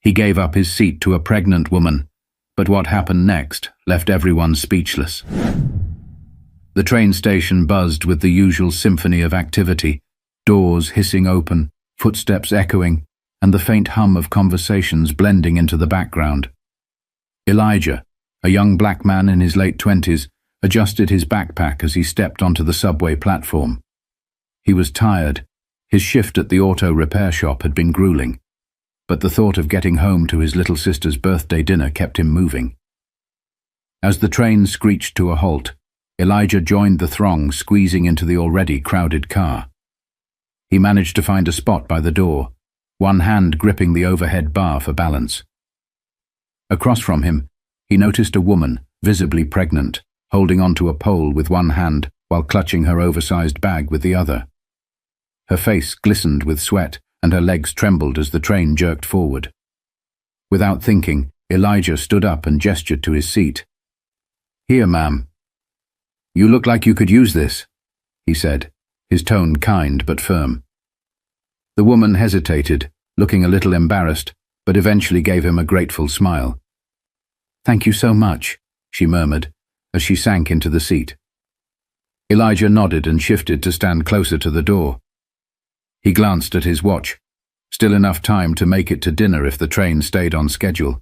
He gave up his seat to a pregnant woman, but what happened next left everyone speechless. The train station buzzed with the usual symphony of activity, doors hissing open, footsteps echoing, and the faint hum of conversations blending into the background. Elijah, a young black man in his late 20s, adjusted his backpack as he stepped onto the subway platform. He was tired. His shift at the auto repair shop had been grueling, but the thought of getting home to his little sister's birthday dinner kept him moving. As the train screeched to a halt, Elijah joined the throng squeezing into the already crowded car. He managed to find a spot by the door, one hand gripping the overhead bar for balance. Across from him, he noticed a woman, visibly pregnant, holding onto a pole with one hand while clutching her oversized bag with the other. Her face glistened with sweat, and her legs trembled as the train jerked forward. Without thinking, Elijah stood up and gestured to his seat. "Here, ma'am. You look like you could use this," he said, his tone kind but firm. The woman hesitated, looking a little embarrassed, but eventually gave him a grateful smile. "Thank you so much," she murmured, as she sank into the seat. Elijah nodded and shifted to stand closer to the door. He glanced at his watch. Still enough time to make it to dinner if the train stayed on schedule.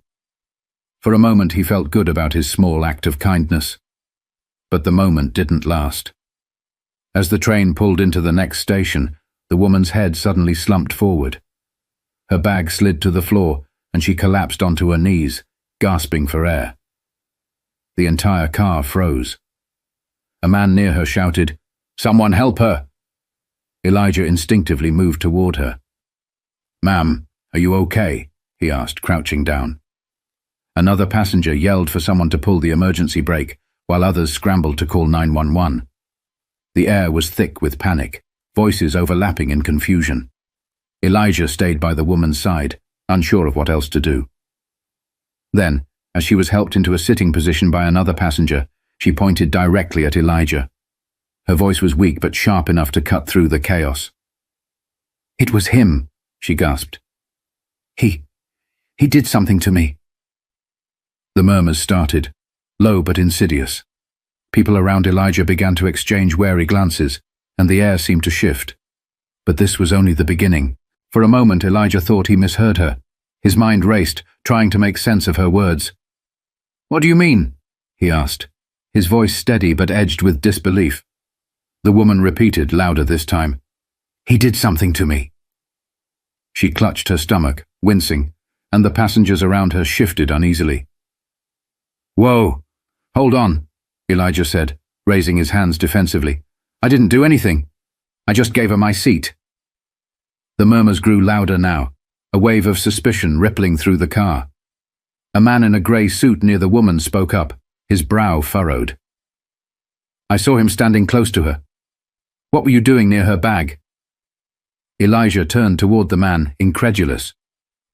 For a moment he felt good about his small act of kindness. But the moment didn't last. As the train pulled into the next station, the woman's head suddenly slumped forward. Her bag slid to the floor, and she collapsed onto her knees, gasping for air. The entire car froze. A man near her shouted, "Someone help her!" Elijah instinctively moved toward her. "Ma'am, are you okay?" he asked, crouching down. Another passenger yelled for someone to pull the emergency brake, while others scrambled to call 911. The air was thick with panic, voices overlapping in confusion. Elijah stayed by the woman's side, unsure of what else to do. Then, as she was helped into a sitting position by another passenger, she pointed directly at Elijah. Her voice was weak but sharp enough to cut through the chaos. "It was him," she gasped. He did something to me." The murmurs started, low but insidious. People around Elijah began to exchange wary glances, and the air seemed to shift. But this was only the beginning. For a moment Elijah thought he misheard her. His mind raced, trying to make sense of her words. "What do you mean?" he asked, his voice steady but edged with disbelief. The woman repeated, louder this time, "He did something to me." She clutched her stomach, wincing, and the passengers around her shifted uneasily. "Whoa! Hold on," Elijah said, raising his hands defensively. "I didn't do anything. I just gave her my seat." The murmurs grew louder now, a wave of suspicion rippling through the car. A man in a grey suit near the woman spoke up, his brow furrowed. "I saw him standing close to her. What were you doing near her bag?" Elijah turned toward the man, incredulous.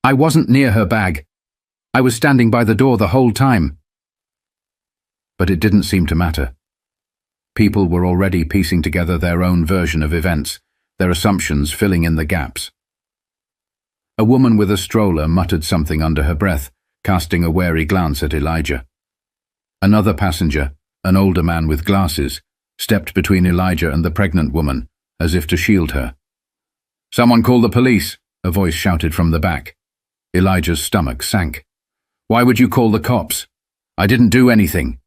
"I wasn't near her bag. I was standing by the door the whole time." But it didn't seem to matter. People were already piecing together their own version of events, their assumptions filling in the gaps. A woman with a stroller muttered something under her breath, casting a wary glance at Elijah. Another passenger, an older man with glasses, stepped between Elijah and the pregnant woman, as if to shield her. "Someone call the police," a voice shouted from the back. Elijah's stomach sank. "Why would you call the cops? I didn't do anything."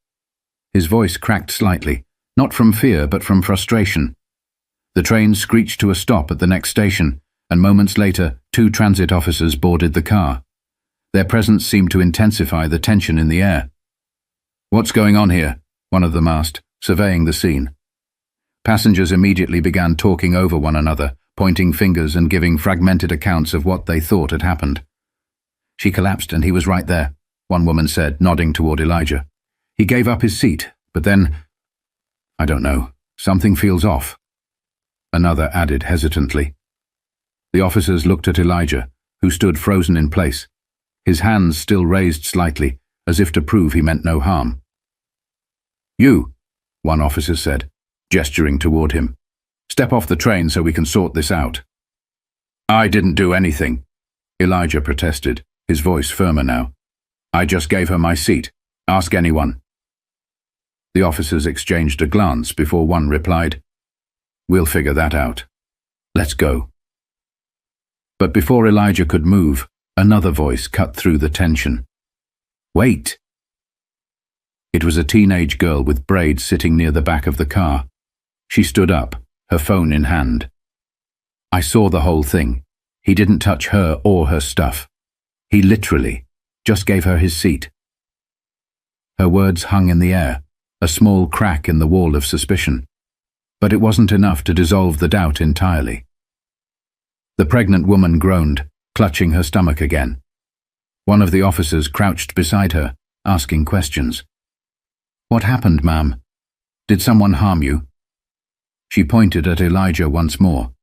His voice cracked slightly, not from fear but from frustration. The train screeched to a stop at the next station, and moments later, 2 transit officers boarded the car. Their presence seemed to intensify the tension in the air. "What's going on here?" one of them asked, surveying the scene. Passengers immediately began talking over one another, pointing fingers and giving fragmented accounts of what they thought had happened. "She collapsed and he was right there," one woman said, nodding toward Elijah. "He gave up his seat, but then, I don't know, something feels off." Another added hesitantly. The officers looked at Elijah, who stood frozen in place, his hands still raised slightly, as if to prove he meant no harm. "You," one officer said, gesturing toward him. "Step off the train so we can sort this out." "I didn't do anything," Elijah protested, his voice firmer now. "I just gave her my seat. Ask anyone." The officers exchanged a glance before one replied, "We'll figure that out. Let's go." But before Elijah could move, another voice cut through the tension. "Wait!" It was a teenage girl with braids sitting near the back of the car. She stood up, her phone in hand. "I saw the whole thing. He didn't touch her or her stuff. He literally just gave her his seat." Her words hung in the air, a small crack in the wall of suspicion. But it wasn't enough to dissolve the doubt entirely. The pregnant woman groaned, clutching her stomach again. One of the officers crouched beside her, asking questions. "What happened, ma'am? Did someone harm you?" She pointed at Elijah once more.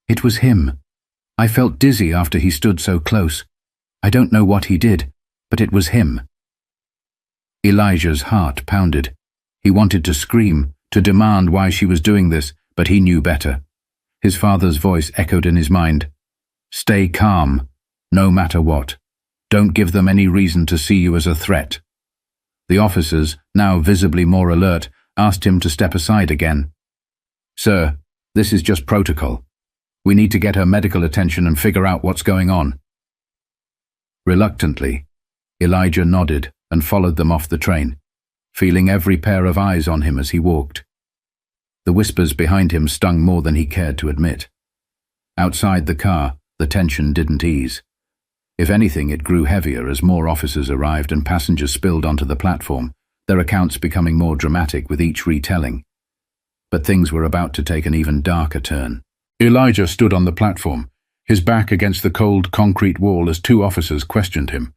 "It was him. I felt dizzy after he stood so close. I don't know what he did, but it was him." Elijah's heart pounded. He wanted to scream, to demand why she was doing this, but he knew better. His father's voice echoed in his mind. "Stay calm, no matter what. Don't give them any reason to see you as a threat." The officers, now visibly more alert, asked him to step aside again. "Sir, this is just protocol. We need to get her medical attention and figure out what's going on." Reluctantly, Elijah nodded and followed them off the train, feeling every pair of eyes on him as he walked. The whispers behind him stung more than he cared to admit. Outside the car, the tension didn't ease. If anything, it grew heavier as more officers arrived and passengers spilled onto the platform, their accounts becoming more dramatic with each retelling. But things were about to take an even darker turn. Elijah stood on the platform, his back against the cold concrete wall as two officers questioned him.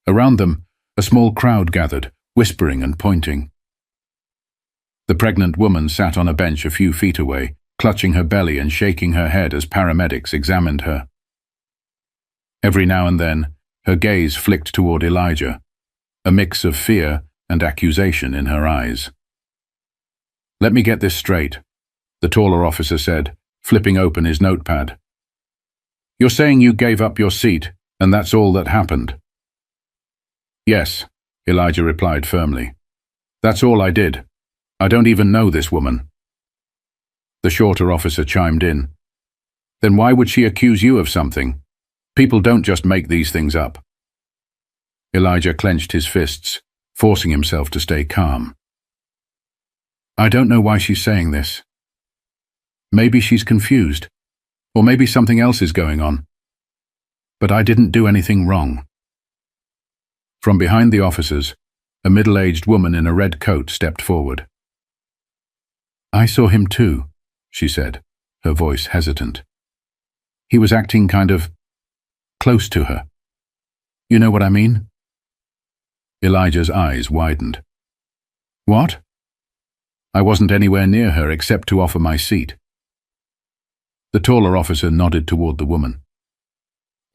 Around them, a small crowd gathered, whispering and pointing. The pregnant woman sat on a bench a few feet away, clutching her belly and shaking her head as paramedics examined her. Every now and then, her gaze flicked toward Elijah, a mix of fear and accusation in her eyes. "Let me get this straight," the taller officer said, flipping open his notepad. "You're saying you gave up your seat, and that's all that happened?" "Yes," Elijah replied firmly. "That's all I did. I don't even know this woman." The shorter officer chimed in. "Then why would she accuse you of something? People don't just make these things up." Elijah clenched his fists, forcing himself to stay calm. "I don't know why she's saying this. Maybe she's confused, or maybe something else is going on. But I didn't do anything wrong." From behind the officers, a middle-aged woman in a red coat stepped forward. "I saw him too," she said, her voice hesitant. "He was acting kind of close to her. You know what I mean?" Elijah's eyes widened. "What?" "I wasn't anywhere near her except to offer my seat." The taller officer nodded toward the woman.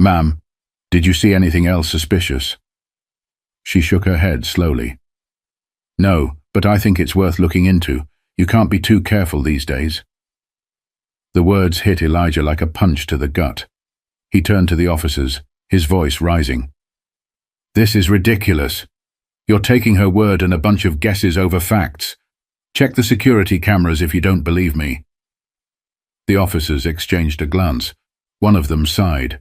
"Ma'am, did you see anything else suspicious?" She shook her head slowly. "No, but I think it's worth looking into. You can't be too careful these days." The words hit Elijah like a punch to the gut. He turned to the officers, his voice rising. "This is ridiculous. You're taking her word and a bunch of guesses over facts. Check the security cameras if you don't believe me." The officers exchanged a glance. One of them sighed.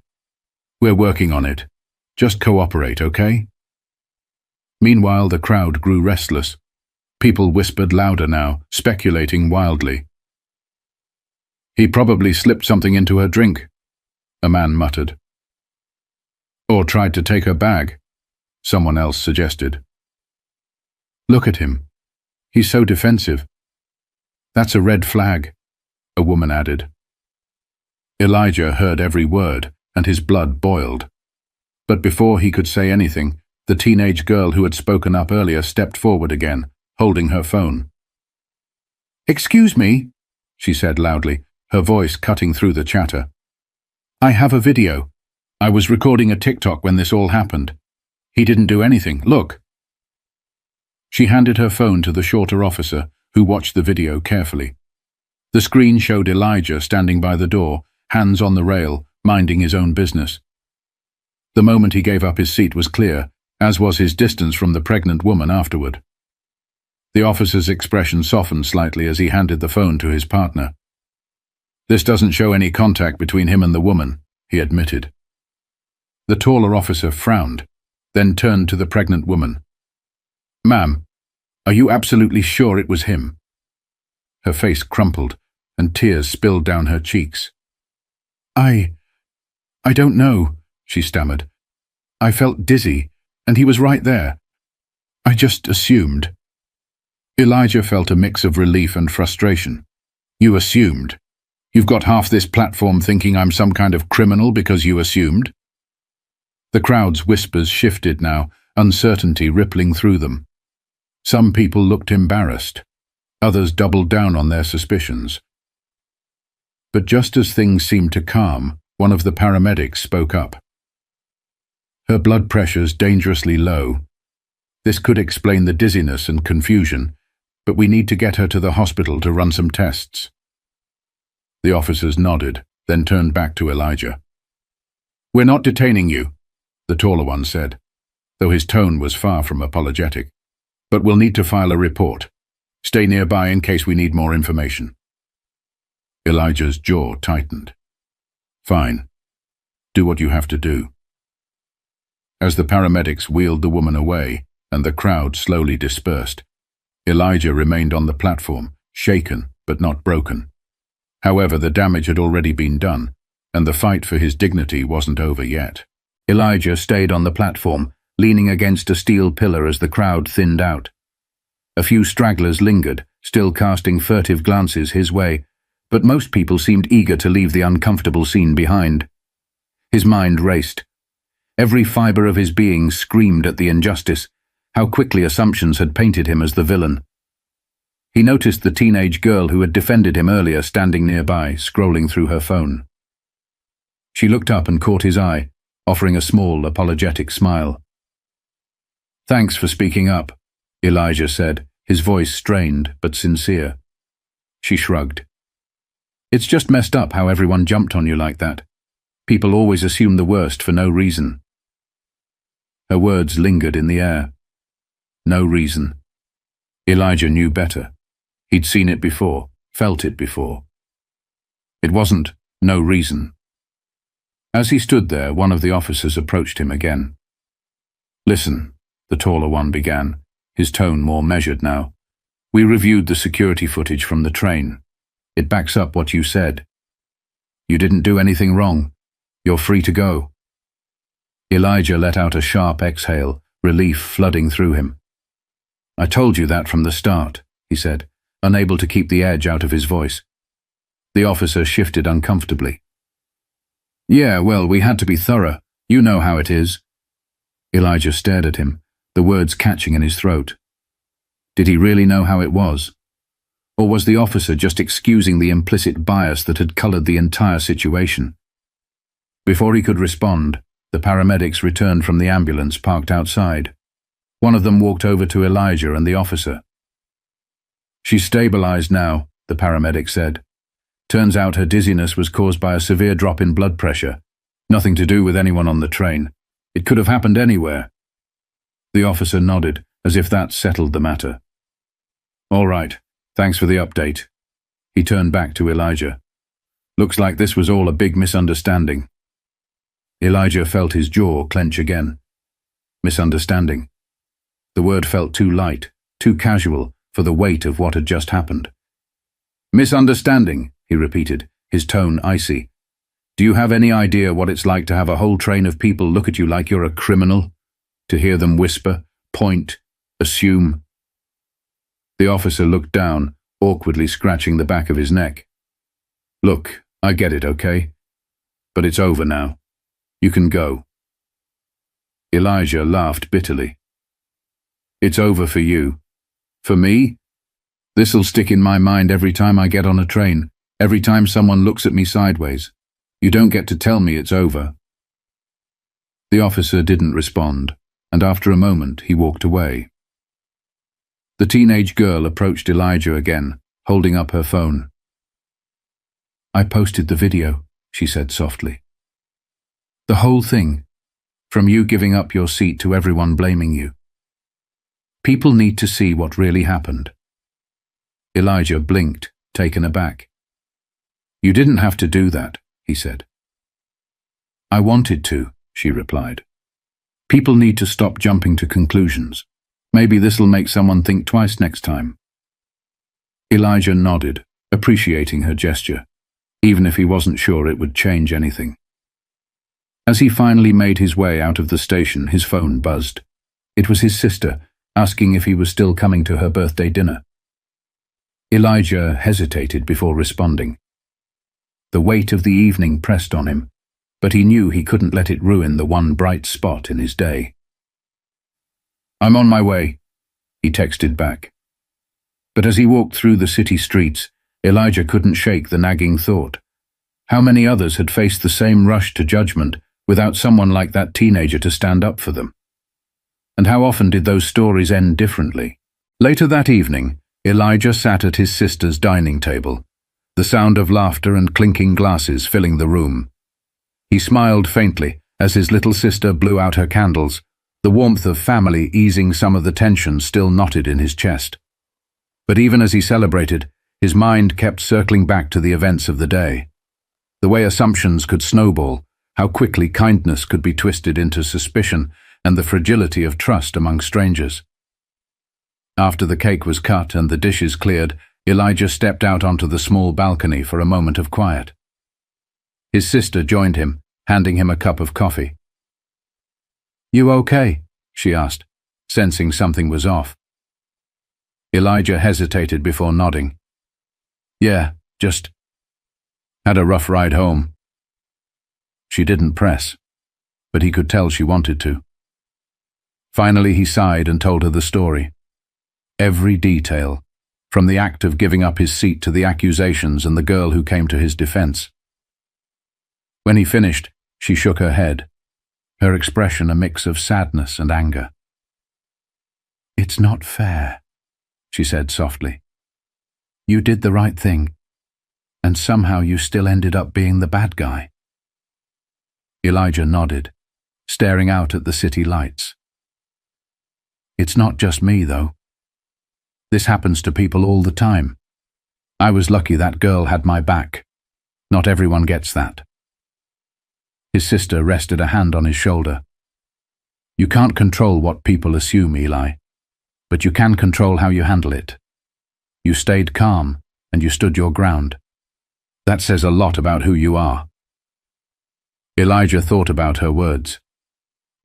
"We're working on it. Just cooperate, okay?" Meanwhile, the crowd grew restless. People whispered louder now, speculating wildly. "He probably slipped something into her drink," a man muttered. "Or tried to take her bag," someone else suggested. "Look at him. He's so defensive." "That's a red flag," a woman added. Elijah heard every word, and his blood boiled. But before he could say anything, the teenage girl who had spoken up earlier stepped forward again, holding her phone. "Excuse me," she said loudly, her voice cutting through the chatter. "I have a video. I was recording a TikTok when this all happened. He didn't do anything. Look." She handed her phone to the shorter officer, who watched the video carefully. The screen showed Elijah standing by the door, hands on the rail, minding his own business. The moment he gave up his seat was clear, as was his distance from the pregnant woman afterward. The officer's expression softened slightly as he handed the phone to his partner. "This doesn't show any contact between him and the woman," he admitted. The taller officer frowned, then turned to the pregnant woman. "Ma'am, are you absolutely sure it was him?" Her face crumpled, and tears spilled down her cheeks. I don't know," she stammered. "I felt dizzy, and he was right there. I just assumed." Elijah felt a mix of relief and frustration. "You assumed? You've got half this platform thinking I'm some kind of criminal because you assumed?" The crowd's whispers shifted now, uncertainty rippling through them. Some people looked embarrassed. Others doubled down on their suspicions. But just as things seemed to calm, one of the paramedics spoke up. "Her blood pressure's dangerously low. This could explain the dizziness and confusion, but we need to get her to the hospital to run some tests." The officers nodded, then turned back to Elijah. "We're not detaining you," the taller one said, though his tone was far from apologetic. "But we'll need to file a report. Stay nearby in case we need more information." Elijah's jaw tightened. "Fine. Do what you have to do." As the paramedics wheeled the woman away and the crowd slowly dispersed, Elijah remained on the platform, shaken but not broken. However, the damage had already been done, and the fight for his dignity wasn't over yet. Elijah stayed on the platform, leaning against a steel pillar as the crowd thinned out. A few stragglers lingered, still casting furtive glances his way, but most people seemed eager to leave the uncomfortable scene behind. His mind raced. Every fiber of his being screamed at the injustice, how quickly assumptions had painted him as the villain. He noticed the teenage girl who had defended him earlier standing nearby, scrolling through her phone. She looked up and caught his eye, offering a small, apologetic smile. "Thanks for speaking up," Elijah said, his voice strained but sincere. She shrugged. "It's just messed up how everyone jumped on you like that. People always assume the worst for no reason." Her words lingered in the air. No reason. Elijah knew better. He'd seen it before, felt it before. It wasn't no reason. As he stood there, one of the officers approached him again. "Listen," the taller one began, his tone more measured now. "We reviewed the security footage from the train. It backs up what you said. You didn't do anything wrong. You're free to go." Elijah let out a sharp exhale, relief flooding through him. "I told you that from the start," he said, unable to keep the edge out of his voice. The officer shifted uncomfortably. "Yeah, well, we had to be thorough. You know how it is." Elijah stared at him, the words catching in his throat. Did he really know how it was? Or was the officer just excusing the implicit bias that had colored the entire situation? Before he could respond, the paramedics returned from the ambulance parked outside. One of them walked over to Elijah and the officer. "She's stabilized now," the paramedic said. "Turns out her dizziness was caused by a severe drop in blood pressure. Nothing to do with anyone on the train. It could have happened anywhere." The officer nodded, as if that settled the matter. "All right, thanks for the update." He turned back to Elijah. "Looks like this was all a big misunderstanding." Elijah felt his jaw clench again. Misunderstanding. The word felt too light, too casual, for the weight of what had just happened. "Misunderstanding," he repeated, his tone icy. "Do you have any idea what it's like to have a whole train of people look at you like you're a criminal? To hear them whisper, point, assume?" The officer looked down, awkwardly scratching the back of his neck. "Look, I get it, okay? But it's over now. You can go." Elijah laughed bitterly. "It's over for you. For me? This'll stick in my mind every time I get on a train, every time someone looks at me sideways. You don't get to tell me it's over." The officer didn't respond, and after a moment he walked away. The teenage girl approached Elijah again, holding up her phone. "I posted the video," she said softly. "The whole thing. from you giving up your seat to everyone blaming you. People need to see what really happened. Elijah blinked, taken aback. You didn't have to do that, he said. I wanted to, she replied. People need to stop jumping to conclusions. Maybe this'll make someone think twice next time. Elijah nodded, appreciating her gesture, even if he wasn't sure it would change anything. As he finally made his way out of the station, his phone buzzed. It was his sister, asking if he was still coming to her birthday dinner. Elijah hesitated before responding. The weight of the evening pressed on him, but he knew he couldn't let it ruin the one bright spot in his day. I'm on my way, he texted back. But as he walked through the city streets, Elijah couldn't shake the nagging thought. How many others had faced the same rush to judgment without someone like that teenager to stand up for them? And how often did those stories end differently? Later that evening, Elijah sat at his sister's dining table, the sound of laughter and clinking glasses filling the room. He smiled faintly as his little sister blew out her candles, the warmth of family easing some of the tension still knotted in his chest. But even as he celebrated, his mind kept circling back to the events of the day. The way assumptions could snowball, how quickly kindness could be twisted into suspicion, and the fragility of trust among strangers. After the cake was cut and the dishes cleared, Elijah stepped out onto the small balcony for a moment of quiet. His sister joined him, handing him a cup of coffee. You okay? She asked, sensing something was off. Elijah hesitated before nodding. Yeah, just had a rough ride home. She didn't press, but he could tell she wanted to. Finally he sighed and told her the story. Every detail, from the act of giving up his seat to the accusations and the girl who came to his defense. When he finished, she shook her head, her expression a mix of sadness and anger. It's not fair, she said softly. You did the right thing, and somehow you still ended up being the bad guy. Elijah nodded, staring out at the city lights. It's not just me, though. This happens to people all the time. I was lucky that girl had my back. Not everyone gets that. His sister rested a hand on his shoulder. You can't control what people assume, Eli, but you can control how you handle it. You stayed calm, and you stood your ground. That says a lot about who you are. Elijah thought about her words.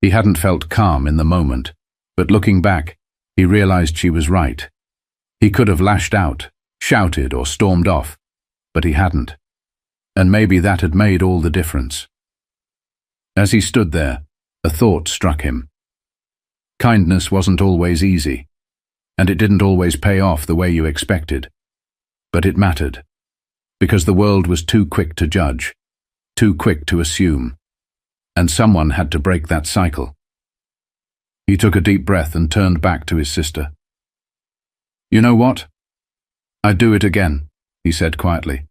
He hadn't felt calm in the moment, but looking back, he realized she was right. He could have lashed out, shouted, or stormed off, but he hadn't. And maybe that had made all the difference. As he stood there, a thought struck him. Kindness wasn't always easy, and it didn't always pay off the way you expected. But it mattered, because the world was too quick to judge, too quick to assume, and someone had to break that cycle. He took a deep breath and turned back to his sister. You know what? I'd do it again, he said quietly,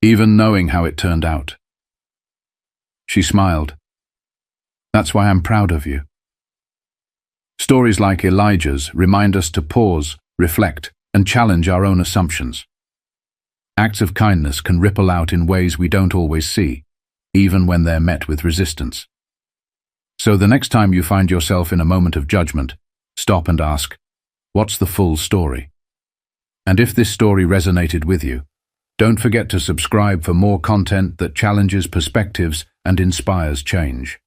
even knowing how it turned out. She smiled. That's why I'm proud of you. Stories like Elijah's remind us to pause, reflect, and challenge our own assumptions. Acts of kindness can ripple out in ways we don't always see, even when they're met with resistance. So the next time you find yourself in a moment of judgment, stop and ask, what's the full story? And if this story resonated with you, don't forget to subscribe for more content that challenges perspectives and inspires change.